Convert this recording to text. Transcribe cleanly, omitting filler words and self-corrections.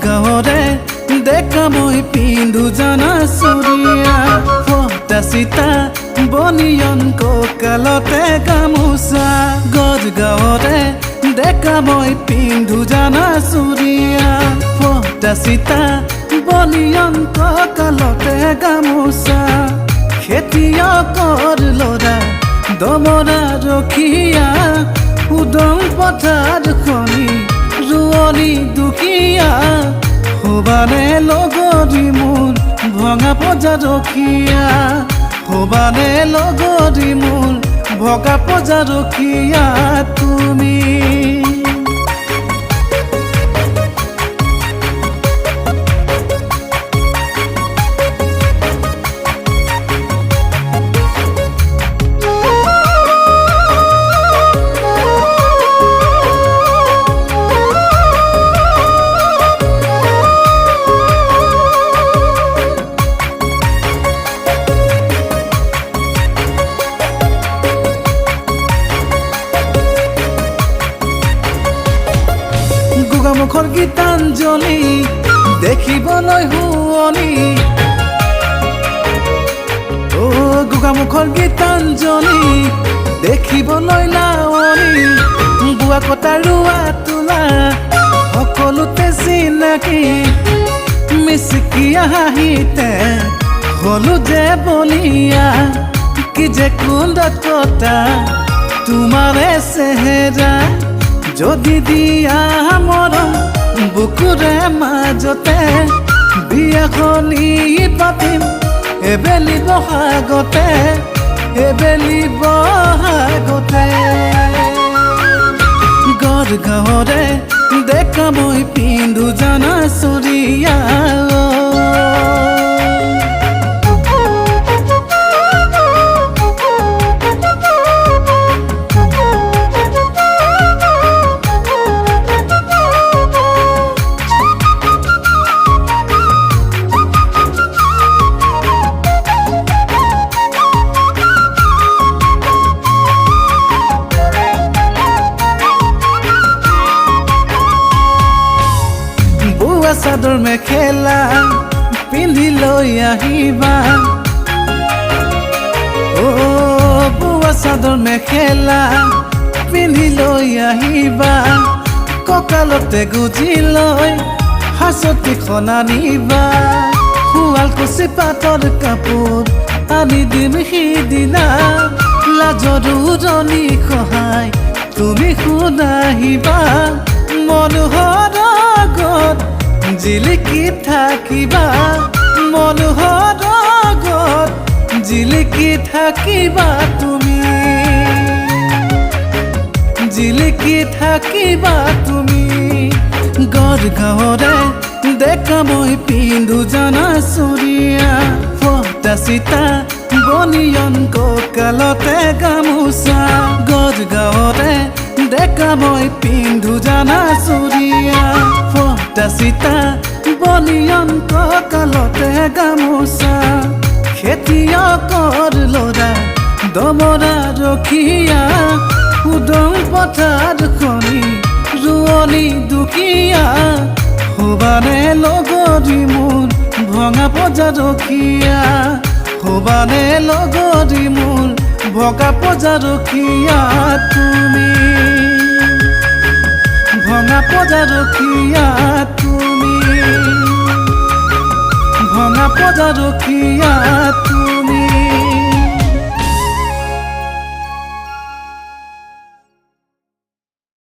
গাঁৱৰে দেখা মই পিন্ধো জানা চুৰিয়া ফটা চিতা বনিয়ন কঁকালতে গামোচা গাঁৱৰে দেখা মই পিন্ধো জানা চুৰিয়া ফটা চিতা বনিয়ন কঁকালতে গামোচা খেতিয়কৰ ল'ৰা দমৰা ৰখীয়া উদং পথাৰ খনি ৰুৱনি দুখীয়া হবানে লগৰী মোৰ ভঙা পজা ৰখীয়া হবানে লগৰী মোৰ ভগা পজা ৰখীয়া তুমি মুখৰ গীতাঞ্জলি দেখিবলৈ শুৱনি গোগামুখৰ গীতাঞ্জলি দেখিবলৈ লাৱনি বোৱা কটা ৰোৱা তোলা সকলোতে চিনাকি মিচিকিয়া হাঁহিতে হলো যে বলিয়া কি যে কুণ্ডত কটা তোমাৰে চেহেৰা যদি দিয়া মৰম বুকুৰে মাজতে বিয়াখনি পাতিম এবেলি বহাগতে গাঁৱৰে দেখা মই পিন্ধো জানা চুৰিয়া চাদৰ মেখেলা পিন্ধি লৈ আহিবা বোৱা চাদৰ মেখেলা পিন্ধি লৈ আহিবা কঁকালতে গুজি লৈ হাঁচতিখন আনিবা শুৱালকুছি পাটৰ কাপোৰ আনি দিম সিদিনা লাজৰ উৰণি সহায় তুমি শুনাহিবা মনোহৰ আগত জিলিকি থাকিবা মনোহৰ আগত জিলিকি থাকিবা তুমি জিলিকি থাকিবা তুমি গাঁৱৰে দেখা মই পিন্ধো জানা চুৰিয়া ফটা চিতা বনিয়ন কঁকালতে গামোচা গাঁৱৰে দেখা মই পিন্ধো জানা চুৰিয়া ফটা চিতা বনিয়ন কঁকালতে গামোচা খেতিয়কৰ ল'ৰা দমৰা ৰখীয়া উদং পথাৰ খনি ৰুৱনি দুখীয়া হবানে লগৰী মোৰ ভঙা পজা ৰখীয়া হবানে লগৰী মোৰ ভগা পজা ৰখীয়া তুমি ভঙা পজা ৰখীয়া তুমি ভঙা পজা ৰখীয়া তুমি